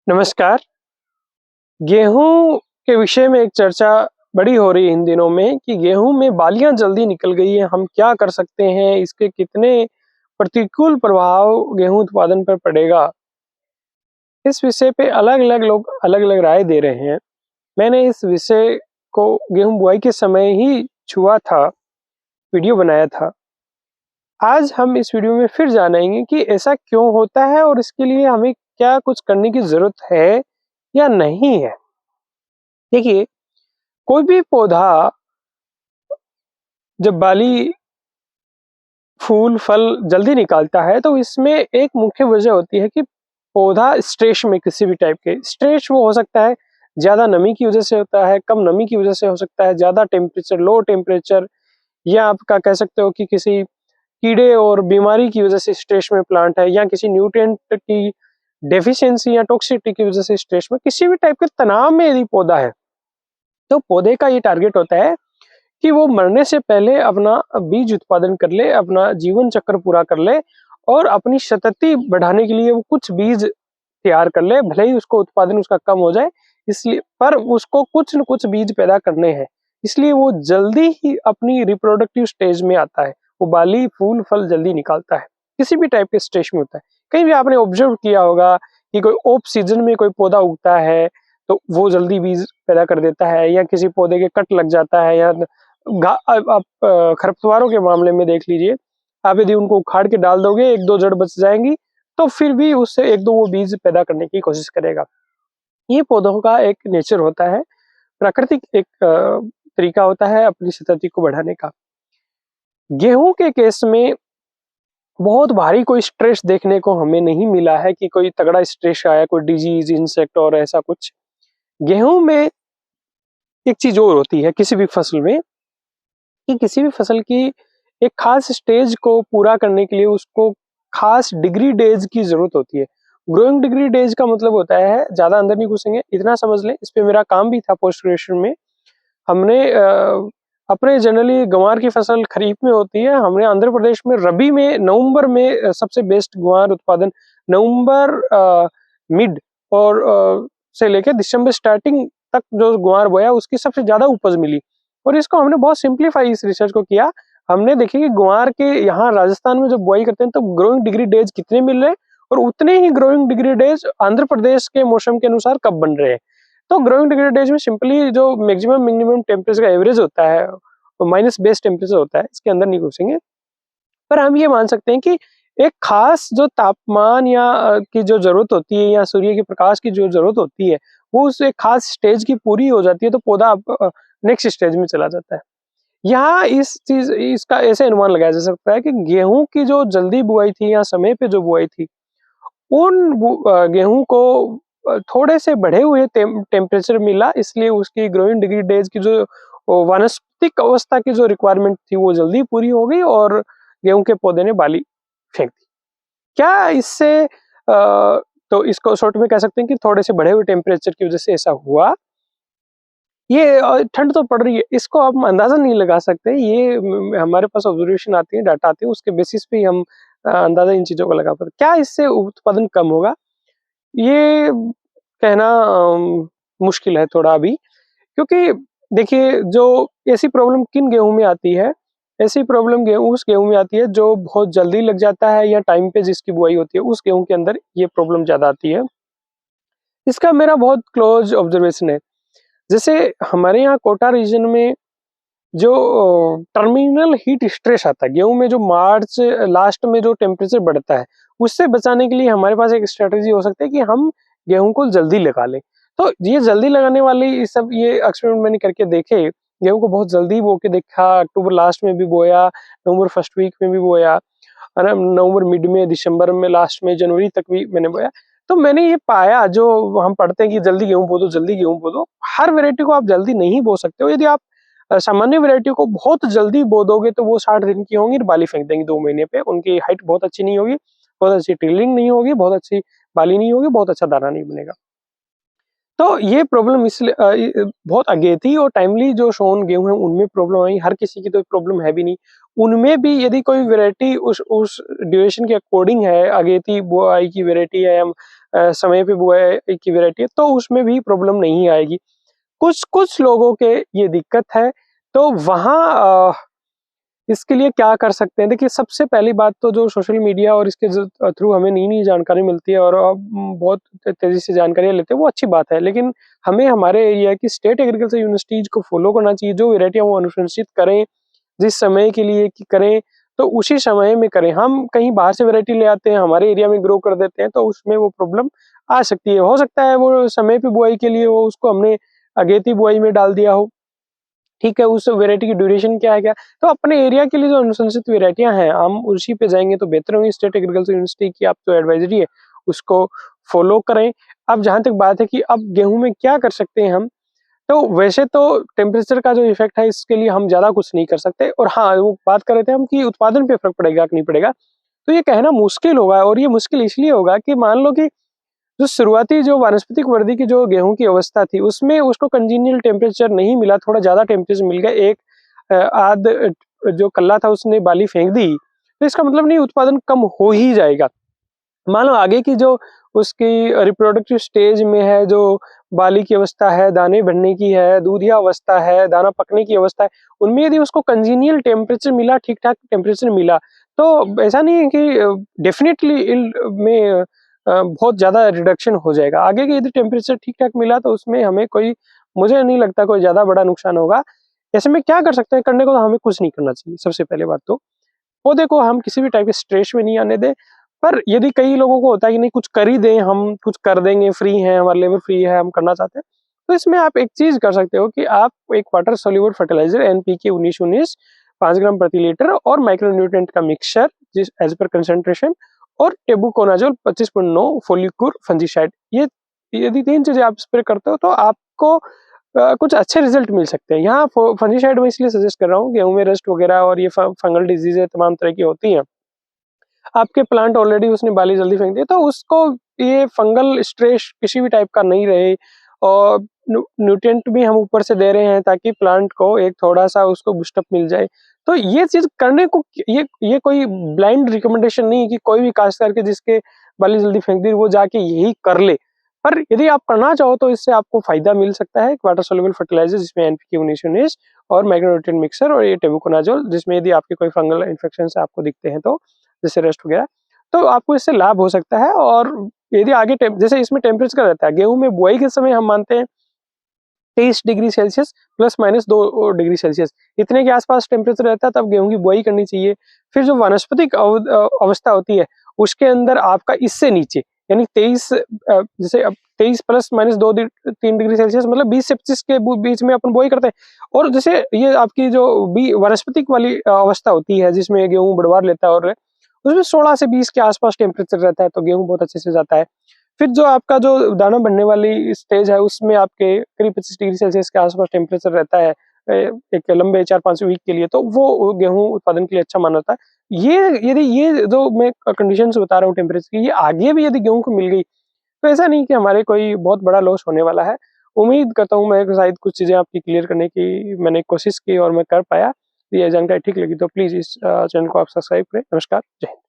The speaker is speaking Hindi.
नमस्कार। गेहूँ के विषय में एक चर्चा बड़ी हो रही है इन दिनों में कि गेहूँ में बालियाँ जल्दी निकल गई हैं, हम क्या कर सकते हैं? इसके कितने प्रतिकूल प्रभाव गेहूँ उत्पादन पर पड़ेगा? इस विषय पे अलग-अलग लोग अलग-अलग राय दे रहे हैं। मैंने इस विषय को गेहूँ बुआई के समय ही छुआ था, वीडियो बनाया था। आज हम इस वीडियो में फिर जानेंगे कि ऐसा क्यों होता है और इसके लिए हमें क्या कुछ करने की ज़रूरत है या नहीं है? देखिए, कोई भी पौधा जब बाली फूल, फल जल्दी निकालता है तो इसमें एक मुख्य वजह होती है कि पौधा स्ट्रेस में किसी भी टाइप के स्ट्रेस वो हो सकता है ज़्यादा नमी की वजह से होता है, कम नमी की वजह से हो सकता है, ज़्यादा टेम्परेचर, लो टेम्परेचर या आपका कह सकते हो कि किसी कीड़े और बीमारी की वजह से स्ट्रेस में प्लांट है या किसी न्यूट्रिएंट की डेफिशिएंसी या टॉक्सिसिटी की वजह से स्ट्रेस में किसी भी टाइप के तनाव में यदि पौधा है, तो पौधे का ये टारगेट होता है कि वो मरने से पहले अपना बीज उत्पादन कर ले, अपना जीवन चक्र पूरा कर ले और अपनी सतती बढ़ाने के लिए वो कुछ बीज तैयार कर ले, भले ही उसको उत्पादन उसका कम हो जाए, इसलिए पर उसको कुछ न कुछ बीज पैदा करने हैं। इसलिए वो जल्दी ही अपनी रिप्रोडक्टिव स्टेज में आता है। वो बाली, फूल, फल जल्दी निकालता है। किसी भी टाइप के स्टेज में होता है। कहीं भी आपने ऑब्जर्व किया होगा कि कोई ऑफ सीजन में कोई पौधा उगता है, तो वो जल्दी बीज पैदा कर देता है या किसी पौधे के कट लग जाता है या आप खरपतवारों के मामले में देख लीजिए, आप यदि उनको उखाड़ के डाल दोगे, 1-2 जड़ बच जाएँगी, तो फिर भी उससे 1-2 वो बीज पैदा करने की कोशिश करेगा। ये पौधों का एक नेचर होता है, प्राकृतिक एक तरीका होता है अपनी सतती को बढ़ाने का। गेहूँ के केस में बहुत भारी कोई स्ट्रेस देखने को हमें नहीं मिला है कि कोई तगड़ा स्ट्रेस आया, कोई डिजीज़, इंसेक्ट और ऐसा कुछ। गेहूँ में एक चीज़ और होती है किसी भी फसल में कि किसी भी फसल की एक खास स्टेज को पूरा करने के लिए उसको खास डिग्री डेज की जरूरत होती है। ग्रोइंग डिग्री डेज का मतलब होता है, ज्यादा अंदर नहीं घुसेंगे, इतना समझ लें, इस पे मेरा काम भी था पोस्ट ग्रेजुएशन में। हमने अपने जनरली गंवार की फसल खरीफ में होती है, हमने आंध्र प्रदेश में रबी में नवंबर में सबसे बेस्ट गुआर उत्पादन नवंबर मिड और से लेकर दिसंबर स्टार्टिंग तक जो गुआर बोया उसकी सबसे ज्यादा उपज मिली। और इसको हमने बहुत सिंप्लीफाई इस रिसर्च को किया। हमने देखी कि ग्वार के यहाँ राजस्थान में जब बुआई करते हैं तो ग्रोइंग डिग्री डेज कितने मिल रहे हैं और उतने ही growing degree days Andhra Pradesh के मौसम के अनुसार कब बन रहे हैं। तो ग्रोइंग डिग्री डेज में सिंपली जो मैक्सिमम मिनिमम टेम्परेचर का एवरेज होता है माइनस बेस टेम्परेचर होता है, इसके अंदर नहीं घुसेंगे। पर हम ये मान सकते हैं कि एक खास जो तापमान या की जो जरूरत होती है या सूर्य के प्रकाश की जो जरूरत होती है, वो उस एक खास स्टेज की पूरी हो जाती है तो पौधा नेक्स्ट स्टेज में चला जाता है। यहाँ इस चीज इसका ऐसे अनुमान लगाया जा सकता है कि गेहूं की जो जल्दी बुआई थी या समय पे जो बुआई थी, उन गेहूं को थोड़े से बढ़े हुए टेम्परेचर मिला, इसलिए उसकी ग्रोइंग डिग्री डेज की जो वानस्पतिक अवस्था की जो रिक्वायरमेंट थी वो जल्दी पूरी हो गई और गेहूं के पौधे ने बाली फेंक दी। क्या इससे तो इसको शॉर्ट में कह सकते हैं कि थोड़े से बढ़े हुए टेम्परेचर की वजह से ऐसा हुआ। ये ठंड तो पड़ रही है, इसको आप अंदाजा नहीं लगा सकते। ये हमारे पास ऑब्जर्वेशन आती है, डाटा आती है, उसके बेसिस पे ही हम अंदाजा इन चीजों को लगा पाते। क्या इससे उत्पादन कम होगा, ये कहना मुश्किल है थोड़ा अभी, क्योंकि देखिए जो ऐसी प्रॉब्लम किन गेहूं में आती है, ऐसी प्रॉब्लम गेहूं उस गेहूं में आती है जो बहुत जल्दी लग जाता है या टाइम पे जिसकी बुआई होती है उस गेहूं के अंदर ये प्रॉब्लम ज्यादा आती है। इसका मेरा बहुत क्लोज ऑब्जर्वेशन है। जैसे हमारे यहाँ कोटा रीजन में जो टर्मिनल हीट स्ट्रेस आता है गेहूं में, जो मार्च लास्ट में जो टेम्परेचर बढ़ता है, उससे बचाने के लिए हमारे पास एक स्ट्रेटेजी हो सकती है कि हम गेहूं को जल्दी लगा लें। तो ये जल्दी लगाने वाली सब ये एक्सपेरिमेंट मैंने करके देखे। गेहूं को बहुत जल्दी बो के देखा, अक्टूबर लास्ट में भी बोया, नवंबर फर्स्ट वीक में भी बोया, नवंबर मिड में, दिसंबर में लास्ट में, जनवरी तक भी मैंने बोया। तो मैंने ये पाया, जो हम पढ़ते हैं कि जल्दी गेहूं बो दो, जल्दी गेहूं बो दो, हर वैरायटी को आप जल्दी नहीं बो सकते हो। यदि आप सामान्य वैरायटी को बहुत जल्दी बो दोगे तो वो 60 दिन की होंगी और बाली फेंक देंगी 2 महीने पे। उनकी हाइट बहुत अच्छी नहीं होगी, बहुत अच्छी टिलिंग नहीं होगी, बहुत अच्छी बाली नहीं होगी, बहुत अच्छा दाना नहीं बनेगा। तो ये प्रॉब्लम इसलिए बहुत अगेती और टाइमली जो सोन गेहूं है उनमें प्रॉब्लम आई, हर किसी की तो प्रॉब्लम है भी नहीं। उनमें भी यदि कोई वैरायटी उस ड्यूरेशन के अकॉर्डिंग है, अगेती बुआई की वैरायटी है, समय पे बुआई की वैरायटी है, तो उसमें भी प्रॉब्लम नहीं आएगी। कुछ लोगों के ये दिक्कत है, तो वहाँ इसके लिए क्या कर सकते हैं? देखिए, सबसे पहली बात तो जो सोशल मीडिया और इसके थ्रू हमें नई-नई जानकारी मिलती है और बहुत तेज़ी से जानकारियाँ लेते हैं, वो अच्छी बात है। लेकिन हमें हमारे एरिया की स्टेट एग्रीकल्चर यूनिवर्सिटीज़ को फ़ॉलो करना चाहिए, जो वैरायटियाँ वो अनुशंसित करें, जिस समय के लिए कि करें, तो उसी समय में करें। हम कहीं बाहर से वैरायटी ले आते हैं, हमारे एरिया में ग्रो कर देते हैं, तो उसमें वो प्रॉब्लम आ सकती है। हो सकता है वो समय पे बुआई के लिए हो, उसको हमने अगेती बुआई में डाल दिया हो। ठीक है, उस वैरायटी की ड्यूरेशन क्या है क्या? तो अपने एरिया के लिए जो अनुशंसित वैरायटियाँ हैं, हम उसी पे जाएँगे तो बेहतर होंगी। स्टेट एग्रीकल्चर यूनिवर्सिटी की आप जो एडवाइज़री है, उसको फ़ॉलो करें। अब जहाँ तक बात है कि अब गेहूँ में क्या कर सकते हैं हम? तो वैसे तो टेम्परेचर का जो इफ़ेक्ट है, इसके लिए हम ज़्यादा कुछ नहीं कर सकते और हाँ, वो बात कर रहे थे हम कि उत्पादन पे फ़र्क पड़ेगा कि नहीं पड़ेगा। तो ये कहना मुश्किल होगा और ये मुश्किल इसलिए होगा कि मान लो कि जो शुरुआती जो वानस्पतिक वृद्धि की जो गेहूँ की अवस्था थी, उसमें उसको कंजीनियल टेम्परेचर नहीं मिला, थोड़ा ज़्यादा टेम्परेचर मिल गया। एक जो कल्ला था उसने बाली फेंक दी, तो इसका मतलब नहीं उत्पादन कम हो ही जाएगा। मान लो आगे की जो उसकी रिप्रोडक्टिव स्टेज में है, जो बाली की अवस्था है, दाने बनने की है, दूधिया अवस्था है, दाना पकने की अवस्था है, उनमें यदि उसको कंजीनियल टेम्परेचर मिला, ठीक-ठाक टेम्परेचर मिला, तो ऐसा नहीं है कि डेफ़िनिटली यील्ड में बहुत ज़्यादा रिडक्शन हो जाएगा। आगे के यदि टेम्परेचर ठीक-ठाक मिला तो उसमें हमें कोई मुझे नहीं लगता कोई ज़्यादा बड़ा नुकसान होगा। ऐसे में क्या कर सकते हैं? करने को तो हमें कुछ नहीं करना चाहिए, सबसे पहली बात तो। पौधे को हम किसी भी टाइप के स्ट्रेस में नहीं आने दें। पर यदि कई लोगों को होता है कि नहीं कुछ कर ही दें, हम कुछ कर देंगे, फ्री हैं, हमारा लेबर फ्री है, हम करना चाहते हैं। तो इसमें आप एक चीज़ कर सकते हो कि आप एक वाटर सोल्यूबल फर्टिलाइज़र एनपीके 19-19 5 ग्राम प्रति लीटर और माइक्रो न्यूट्रिएंट का मिक्सचर जिस एज़ पर कंसंट्रेशन और टेबुकोनाज़ोल 25.9 फोलिक्यूर फंजीसाइड, ये यदि 3 चीज़ें आप स्प्रे करते हो तो आपको कुछ अच्छे रिज़ल्ट मिल सकते हैं। यहाँ फंजीसाइड मैं इसलिए सजेस्ट कर रहा हूँ, गेहूँ में रस्ट वगैरह और ये फंगल डिज़ीज़ेज़ तमाम तरह की होती हैं। आपके प्लांट ऑलरेडी उसने बाली जल्दी फेंक दी, तो उसको ये फंगल स्ट्रेस किसी भी टाइप का नहीं रहे और न्यूट्रिएंट भी हम ऊपर से दे रहे हैं ताकि प्लांट को एक थोड़ा-सा उसको बूस्टअप मिल जाए। तो ये चीज़ करने को ये कोई ब्लाइंड रिकमेंडेशन नहीं है कि कोई भी काश्तकार के जिसके बाली जल्दी फेंक दी वो जाके यही कर ले। पर यदि आप करना चाहो तो इससे आपको फ़ायदा मिल सकता है। वाटर सोल्यूबल फर्टिलाइज़र जिसमें एनपीके 19-19 और माइक्रो न्यूट्रिएंट मिक्सर और ये टेबुकोनाज़ोल जिसमें यदि आपके कोई फंगल इन्फेक्शंस आपको दिखते हैं तो जैसे रस्ट वगैरह, तो आपको इससे लाभ हो सकता है और यदि आगे जैसे इसमें टेम्परेचर रहता है, गेहूँ में बुआई के समय हम मानते हैं 23 डिग्री सेल्सियस +-2 डिग्री सेल्सियस इतने के आसपास टेम्परेचर रहता है, तब गेहूँ की बुआई करनी चाहिए। फिर जो वानस्पतिक अवस्था होती है, उसके अंदर आपका इससे नीचे यानी 23 जैसे अब 23 +-2 3 डिग्री सेल्सियस मतलब 20 से 25 के बीच में अपन बुआई करते हैं और जैसे ये आपकी जो वानस्पतिक वाली अवस्था होती है, जिसमें गेहूँ बढ़वार लेता है और उसमें 16 से 20 के आसपास टेम्परेचर रहता है, तो गेहूँ बहुत अच्छे से जाता है। फिर जो आपका जो दाना बनने वाली स्टेज है, उसमें आपके करीब 25 डिग्री सेल्सियस के आसपास टेम्परेचर रहता है एक लंबे 4-5 वीक के लिए, तो वो गेहूँ उत्पादन के लिए अच्छा माना जाता है। यदि ये जो मैं कंडीशंस बता रहा हूँ टेम्परेचर की, ये आगे भी यदि गेहूँ को मिल गई, तो ऐसा नहीं कि हमारे कोई बहुत बड़ा लॉस होने वाला है। उम्मीद करता हूँ मैं शायद कुछ चीज़ें आपकी क्लियर करने की मैंने कोशिश की और मैं कर पाया। ये जानकारी ठीक लगी तो प्लीज़ इस चैनल को आप सब्सक्राइब करें। नमस्कार, जय हिंद।